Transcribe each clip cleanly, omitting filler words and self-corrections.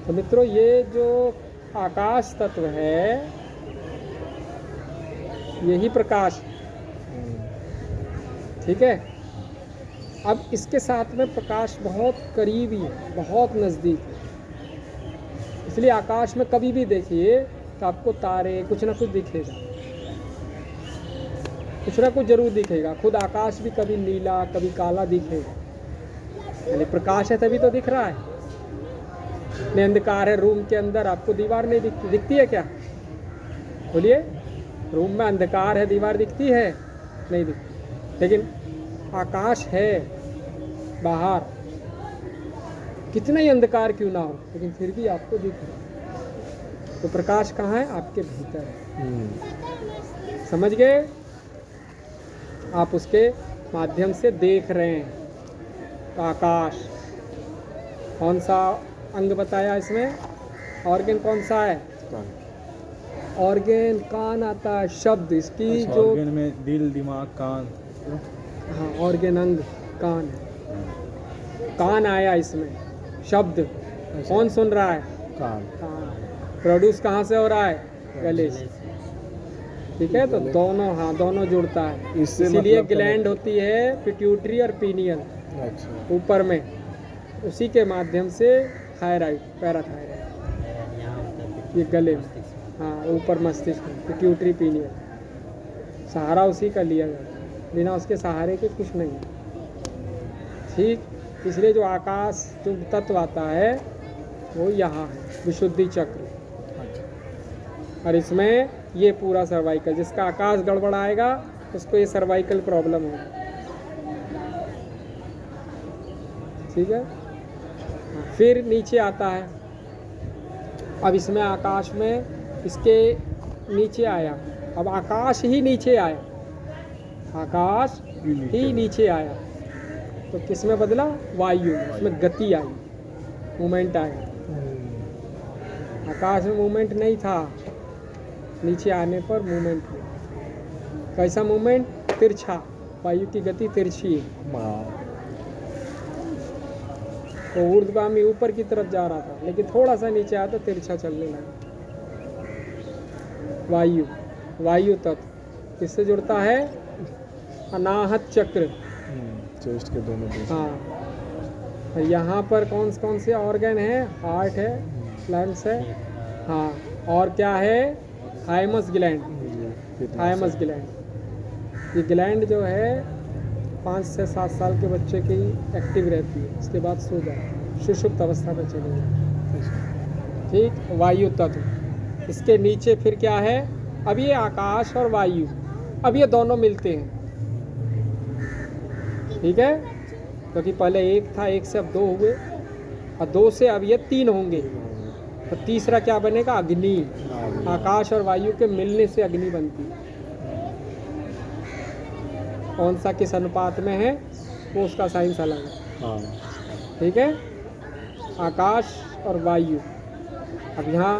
तो मित्रों, ये जो आकाश तत्व है यही प्रकाश, ठीक है। अब इसके साथ में प्रकाश बहुत करीबी है, बहुत नज़दीक है। इसलिए आकाश में कभी भी देखिए तो आपको तारे कुछ ना कुछ दिखेगा, कुछ ना कुछ जरूर दिखेगा। खुद आकाश भी कभी नीला कभी काला दिखेगा, यानी प्रकाश है तभी तो दिख रहा है। इतने अंधकार है रूम के अंदर, आपको दीवार नहीं दिखती, दिखती है क्या? बोलिए, रूम में अंधकार है, दीवार दिखती है? नहीं दिखती। लेकिन आकाश है बाहर, कितना ही अंधकार क्यों ना हो, लेकिन फिर भी आपको दिख रहा है। तो प्रकाश कहाँ है? आपके भीतर है। समझ गए? आप उसके माध्यम से देख रहे हैं। तो आकाश कौन सा अंग बताया इसमें? ऑर्गन कौन सा है? ऑर्गन कान आता है। शब्द इसकी जो ऑर्गन में दिल, दिमाग, कान। हाँ, ऑर्गन अंग कान है। कान आया इसमें। शब्द कौन सुन रहा है? कान। प्रोड्यूस कहाँ से हो रहा है? गले से। ठीक है, तो दोनों, हाँ, दोनों जुड़ता है। इसीलिए ग्लैंड होती है पिट्यूटरी और पीनियल ऊपर में, उसी के माध्यम से थायराइड, पैराथायराइड, ये गले में, हाँ, ऊपर मस्तिष्क में पिट्यूटरी पीनियल, सहारा उसी का लिया जाता है। बिना उसके सहारे के कुछ नहीं है। ठीक, इसलिए जो आकाश जो तत्व आता है वो यहाँ है, विशुद्धि चक्र। और इसमें ये पूरा सर्वाइकल, जिसका आकाश गड़बड़ आएगा उसको ये सर्वाइकल प्रॉब्लम होगी। ठीक है। फिर नीचे आता है। अब इसमें आकाश में इसके नीचे आया, अब आकाश ही नीचे आया, आकाश ही नीचे आया, तो किस में बदला? वायु, उसमें गति आई, मूवमेंट आया। आकाश में मूवमेंट नहीं था, नीचे आने पर मूवमेंट हुआ। कैसा मूवमेंट? तिरछा। वायु की गति तिरछी है। तो ऊर्ध्वगामी ऊपर की तरफ जा रहा था, लेकिन थोड़ा सा नीचे आया तो तिरछा चलने लगा। वायु, वायु तत्व किससे जुड़ता है? अनाहत चक्र, चेस्ट के दोनों तरफ। हाँ। और यहाँ पर कौन से ऑर्गन है? हार्ट है, लंग्स है, हाँ, और क्या है? Thymus gland. थाइमस ग्लैंड, ये ग्लैंड जो है 5 से 7 साल के बच्चे की एक्टिव रहती है, उसके बाद सो जाए, सुषुप्त अवस्था में चले जाए। ठीक, वायु तत्व। इसके नीचे फिर क्या है? अब ये आकाश और वायु, अब ये दोनों मिलते हैं। ठीक है, क्योंकि पहले एक था, एक से अब 2 हुए, और 2 से अब ये 3 होंगे। तो तीसरा क्या बनेगा? अग्नि। आकाश और वायु के मिलने से अग्नि बनती है। कौन सा किस अनुपात में है वो उसका साइंस अलग है। ठीक है, आकाश और वायु। अब यहाँ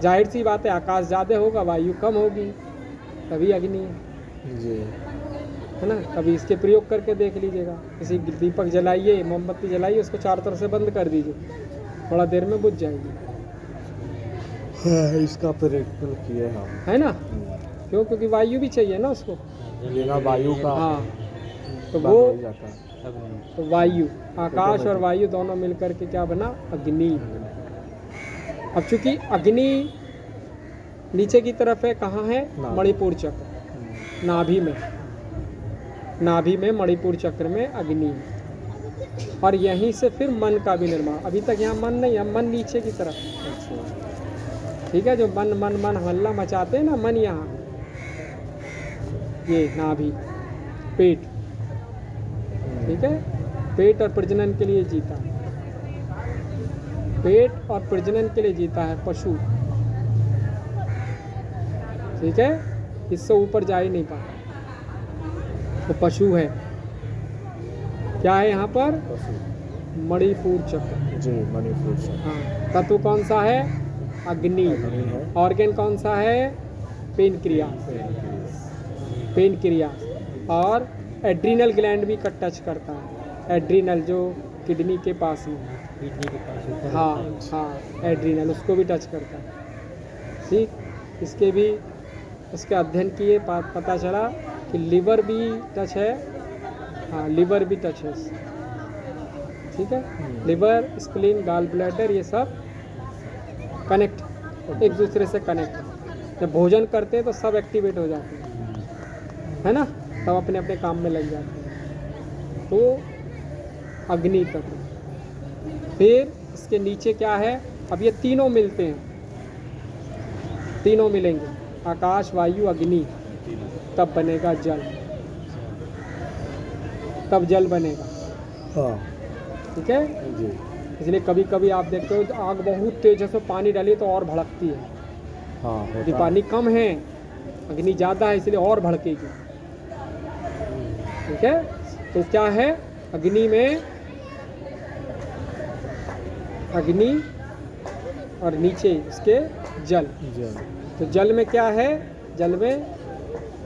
जाहिर सी बात है, आकाश ज़्यादा होगा, वायु कम होगी, तभी अग्नि है ना। कभी इसके प्रयोग करके देख लीजिएगा। किसी दीपक जलाइए, मोमबत्ती जलाइए, उसको चारों तरफ से बंद कर दीजिए, थोड़ा देर में बुझ जाएगी। इसका प्रैक्टिकल किया है ना। क्यों? क्योंकि वायु भी चाहिए ना उसको, बिना वायु का। हाँ, तो वो तो वायु, आकाश और वायु दोनों मिलकर के क्या बना? अग्नि। अब चूंकि अग्नि नीचे की तरफ है, कहाँ है? मणिपुर चक्र, नाभि में, नाभि में मणिपुर चक्र में अग्नि है। और यहीं से फिर मन का भी निर्माण। अभी तक यहाँ मन नहीं है, मन नीचे की तरफ। ठीक है, जो मन मन मन हल्ला मचाते हैं ना, मन यहाँ, ये नाभि, पेट। ठीक है, पेट और प्रजनन के लिए जीता है, पेट और प्रजनन के लिए जीता है पशु। ठीक है, इससे ऊपर जा ही नहीं पाता, तो पशु है। क्या है यहाँ पर? मणिपुर चक्र। जी, मणिपुर चक्र। हाँ, तत्व कौन सा है? अग्नि। ऑर्गन कौन सा है? पेनक्रियास। पेनक्रियास। और एड्रीनल ग्लैंड भी टच करता है। एड्रीनल जो किडनी के पास में, किडनी के पास ऊपर हाँ होता है। हाँ एड्रीनल, उसको भी टच करता है। ठीक, इसके भी इसके अध्ययन किए, पता चला कि लिवर भी टच है। हाँ लिवर भी टच है इससे। ठीक है, लिवर, स्प्लीन, गॉल ब्लैडर, ये सब कनेक्ट, एक दूसरे से कनेक्ट है। जब भोजन करते हैं तो सब एक्टिवेट हो जाते हैं, है ना, सब अपने अपने काम में लग जाते हैं। तो अग्नि तत्व। फिर इसके नीचे क्या है, अब ये तीनों मिलते हैं, तीनों मिलेंगे, आकाश, वायु, अग्नि, तब बनेगा जल, तब जल बनेगा। हाँ ठीक है, जी। इसलिए कभी कभी आप देखते हो तो आग बहुत तेज से पानी डाली तो और भड़कती है। हाँ यदि होता पानी कम है, अग्नि ज़्यादा है, इसलिए और भड़केगी। ठीक है, तो क्या है, अग्नि में अग्नि और नीचे इसके जल। जल। तो जल में क्या है, जल में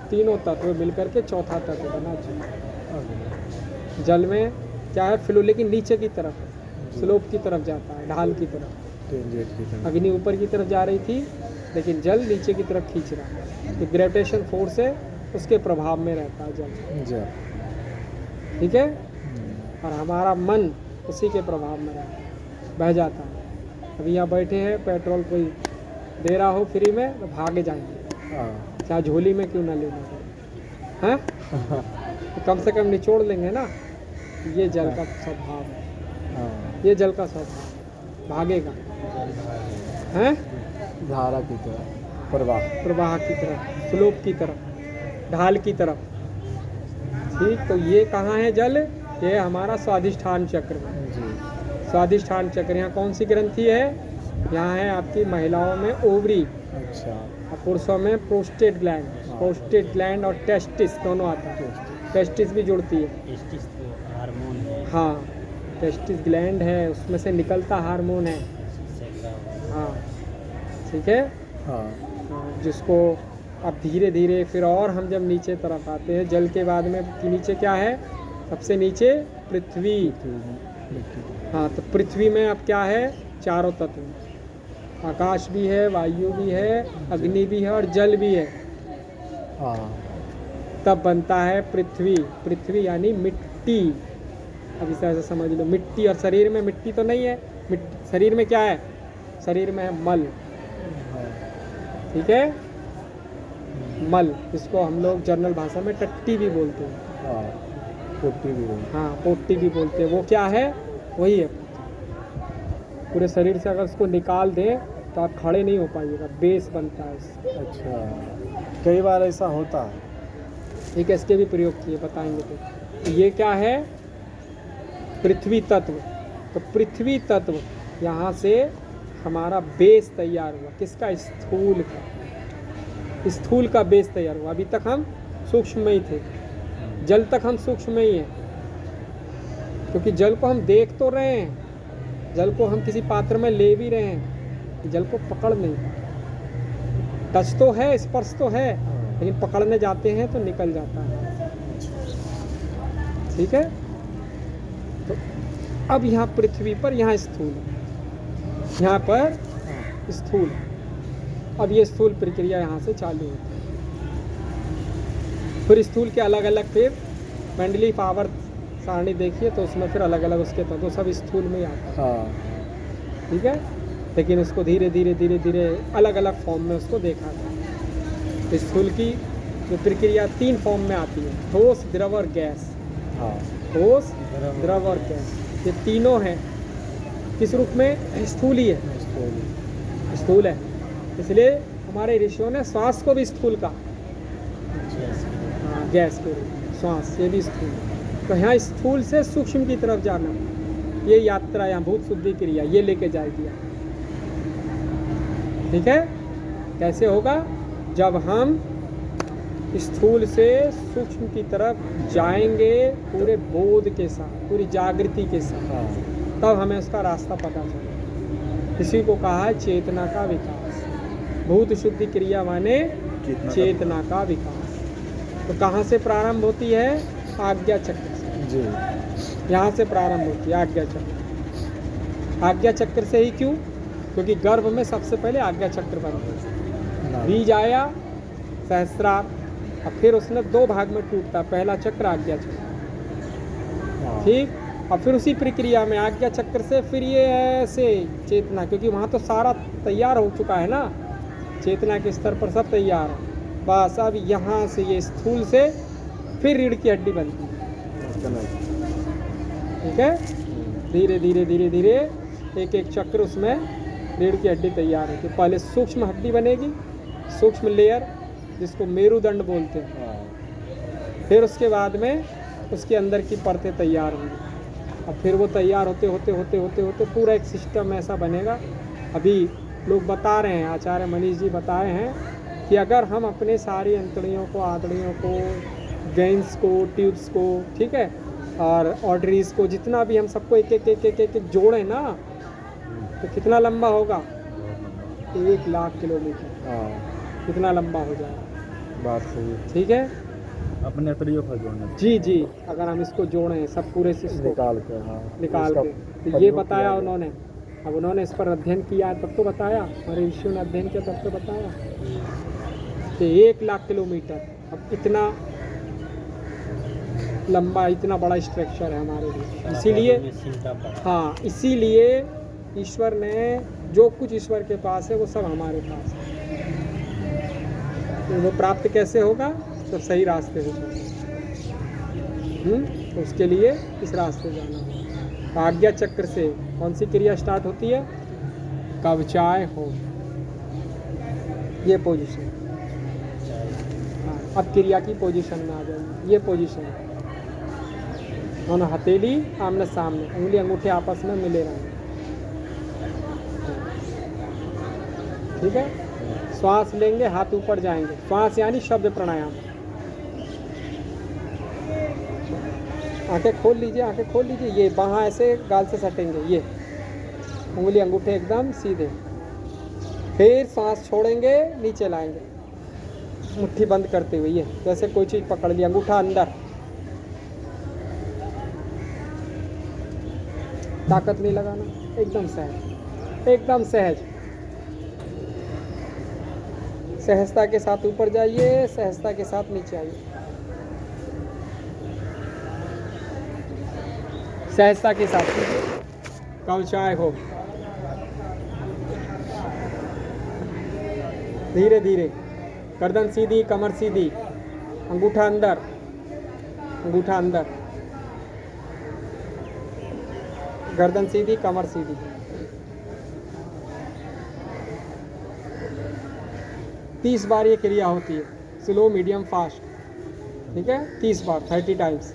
तीनों तत्व मिलकर के चौथा तत्व बना जल। जल में क्या है, फ्लो, लेकिन नीचे की तरफ है, स्लोप की तरफ जाता है, ढाल की तरफ। टेंजेंट की तरह। अग्नि ऊपर की तरफ जा रही थी, लेकिन जल नीचे की तरफ खींच रहा है। तो ग्रेविटेशन फोर्स है, उसके प्रभाव में रहता है जल। जल। ठीक है, और हमारा मन उसी के प्रभाव में रहता है, बह जाता है। अभी यहाँ बैठे हैं, पेट्रोल कोई दे रहा हो फ्री में तो भागे जाएंगे, हाँ चाहे झोली में क्यों ना लेना पड़े, हैं, तो कम से कम निचोड़ लेंगे ना। ये जल का स्वभाव है, हाँ। ये जल का स्वभाव, भागेगा, हैं, धारा की तरह, प्रवाह। प्रवाह की तरफ, स्लोप की तरफ, ढाल की तरफ। ठीक, तो ये कहाँ है जल, ये हमारा स्वाधिष्ठान चक्र में। जी। स्वाधिष्ठान चक्र, यहाँ कौन सी ग्रंथि है, यहाँ है आपकी महिलाओं में ओवरी, अच्छा। और पुरुषों में प्रोस्टेट ग्लैंड। प्रोस्टेट ग्लैंड और टेस्टिस दोनों आता है, टेस्टिस भी जुड़ती है। टेस्टिस तो हार्मोन है, हाँ, टेस्टिस ग्लैंड है, उसमें से निकलता हार्मोन है। सेक्रा। हाँ, ठीक है, हाँ। हाँ, जिसको अब धीरे धीरे फिर और हम जब नीचे तरफ आते हैं, जल के बाद में कि नीचे क्या है, सबसे नीचे पृथ्वी। मिट्टी। हाँ, तो पृथ्वी में अब क्या है, चारों तत्व, आकाश भी है, वायु भी है, अग्नि भी है और जल भी है। हाँ। तब बनता है पृथ्वी। पृथ्वी यानी मिट्टी, अब इस तरह से समझ लो, मिट्टी। और शरीर में मिट्टी तो नहीं है, मिट्टी शरीर में क्या है, शरीर में है मल। ठीक है, मल, इसको हम लोग जनरल भाषा में टट्टी भी बोलते हैं। हाँ। पोटी भी है। हाँ, पोटी भी बोलते हैं। वो क्या है, वही है। पूरे शरीर से अगर उसको निकाल दें तो आप खड़े नहीं हो पाइएगा, बेस बनता है इससे। अच्छा, कई बार ऐसा होता है। ठीक है, इसके भी प्रयोग किए, बताएंगे। तो ये क्या है, पृथ्वी तत्व। तो पृथ्वी तत्व, यहाँ से हमारा बेस तैयार हुआ, किसका, स्थूल का। स्थूल का बेस तैयार हुआ। अभी तक हम सूक्ष्म में ही थे, जल तक हम सूक्ष्म में ही हैं, क्योंकि जल को हम देख तो रहे हैं, जल को हम किसी पात्र में ले भी रहे हैं, जल को पकड़ नहीं पाते। टच तो है, स्पर्श तो है, लेकिन पकड़ने जाते हैं तो निकल जाता है। ठीक है, तो अब यहाँ पृथ्वी पर, यहाँ स्थूल है, यहाँ पर स्थूल। अब ये स्थूल प्रक्रिया यहाँ से चालू होती है। फिर स्थूल के अलग अलग, फिर मंडली पावर सारणी देखिए तो उसमें फिर अलग अलग उसके तत्व, सब स्थूल में ही आता है। हाँ। ठीक है, लेकिन उसको धीरे धीरे धीरे धीरे अलग अलग फॉर्म में उसको देखा था। स्थूल की जो प्रक्रिया 3 फॉर्म में आती है, ठोस, द्रव और गैस। हाँ। ठोस, द्रव और गैस, ये तीनों हैं। किस रूप में, स्थूल ही है, स्थूल है। इसलिए हमारे ऋषियों ने श्वास को भी स्थूल का, हाँ, गैस के रूप में श्वास, ये भी स्थूल है। तो यहाँ स्थूल से सूक्ष्म की तरफ जाना, ये यात्रा, यहाँ भूत शुद्धि क्रिया ये लेके जाएगी। ठीक है, कैसे होगा, जब हम स्थूल से सूक्ष्म की तरफ जाएंगे पूरे बोध के साथ, पूरी जागृति के साथ, हाँ। तब हमें उसका रास्ता पता चलेगा। इसी को कहा है चेतना का विकास। भूत शुद्धि क्रिया माने चेतना का विकास। तो कहाँ से प्रारंभ होती है, आज्ञा चक्र से। जी। यहाँ से प्रारंभ होती है आज्ञा चक्र। आज्ञा चक्र से ही क्यों? क्योंकि गर्भ में सबसे पहले आज्ञा चक्र बनता है। नाभि। बीज आया सहस्त्रार, और फिर उसने 2 भाग में टूटता, पहला चक्र आज्ञा चक्र, हाँ। ठीक। और फिर उसी प्रक्रिया में आज्ञा चक्र से फिर ये ऐसे चेतना, क्योंकि वहाँ तो सारा तैयार हो चुका है ना, चेतना के स्तर पर सब तैयार है। बस अब यहाँ से ये स्थूल से फिर रीढ़ की हड्डी बनती है, ठीक है। धीरे धीरे धीरे धीरे एक एक चक्र उसमें रीढ़ की हड्डी तैयार होती है। पहले सूक्ष्म हड्डी बनेगी, सूक्ष्म लेयर, जिसको मेरुदंड बोलते हैं। हाँ। फिर उसके बाद में उसके अंदर की परतें तैयार होंगी, और फिर वो तैयार होते होते होते होते होते पूरा एक सिस्टम ऐसा बनेगा। अभी लोग बता रहे हैं, आचार्य मनीष जी बताए हैं कि अगर हम अपने सारी अंतड़ियों को, आंतड़ियों को, वेन्स को, ट्यूब्स को, ठीक है, और आर्टरीज को, जितना भी हम सबको एक एक एक एक एक, एक जोड़ें ना, तो कितना लंबा होगा? 1 लाख किलोमीटर। हाँ, कितना लंबा हो जाएगा? बात सही है। ठीक है अपने अतड़ियों का जोड़ना जी जी। अगर हम इसको जोड़ें सब पूरे से इसको निकाल के, हाँ, निकाल उसका के, तो ये प्रयोग बताया किया उन्होंने। अब उन्होंने इस पर अध्ययन किया तब तो बताया, हमारे ऋषियों ने अध्ययन किया तब तो बताया कि 1 लाख किलोमीटर। अब इतना लंबा, इतना बड़ा स्ट्रक्चर है हमारे लिए, इसीलिए हाँ, इसीलिए ईश्वर ने जो कुछ ईश्वर के पास है वो सब हमारे पास है। तो वो प्राप्त कैसे होगा? तो सही रास्ते से चलना। तो उसके लिए इस रास्ते जाना होगा। आज्ञा चक्र से कौन सी क्रिया स्टार्ट होती है? कवचाय हो, ये पोजीशन। हाँ, अब क्रिया की पोजीशन में आ जाएगी। ये पोजीशन, दोनों हथेली आमने सामने, उंगली अंगूठे आपस में मिले रहेंगे, ठीक है। श्वास लेंगे, हाथ ऊपर जाएंगे। श्वास यानी शब्द प्राणायाम। आंखें खोल लीजिए, आंखें खोल लीजिए। ये बाहाँ ऐसे गाल से सटेंगे, ये उंगली अंगूठे एकदम सीधे। फिर सांस छोड़ेंगे, नीचे लाएंगे, मुट्ठी बंद करते हुए, ये जैसे कोई चीज़ पकड़ ली, अंगूठा अंदर, ताकत नहीं लगाना, एकदम सहज, एकदम सहज। सहजता के साथ ऊपर जाइए, सहजता के साथ नीचे आइए, सहजता के साथ कवचाय हो। धीरे धीरे, गर्दन सीधी, कमर सीधी, अंगूठा अंदर, अंगूठा अंदर, गर्दन सीधी, कमर सीधी। 30 बार ये क्रिया होती है, स्लो, मीडियम, फास्ट, ठीक है। 30 बार, 30 टाइम्स।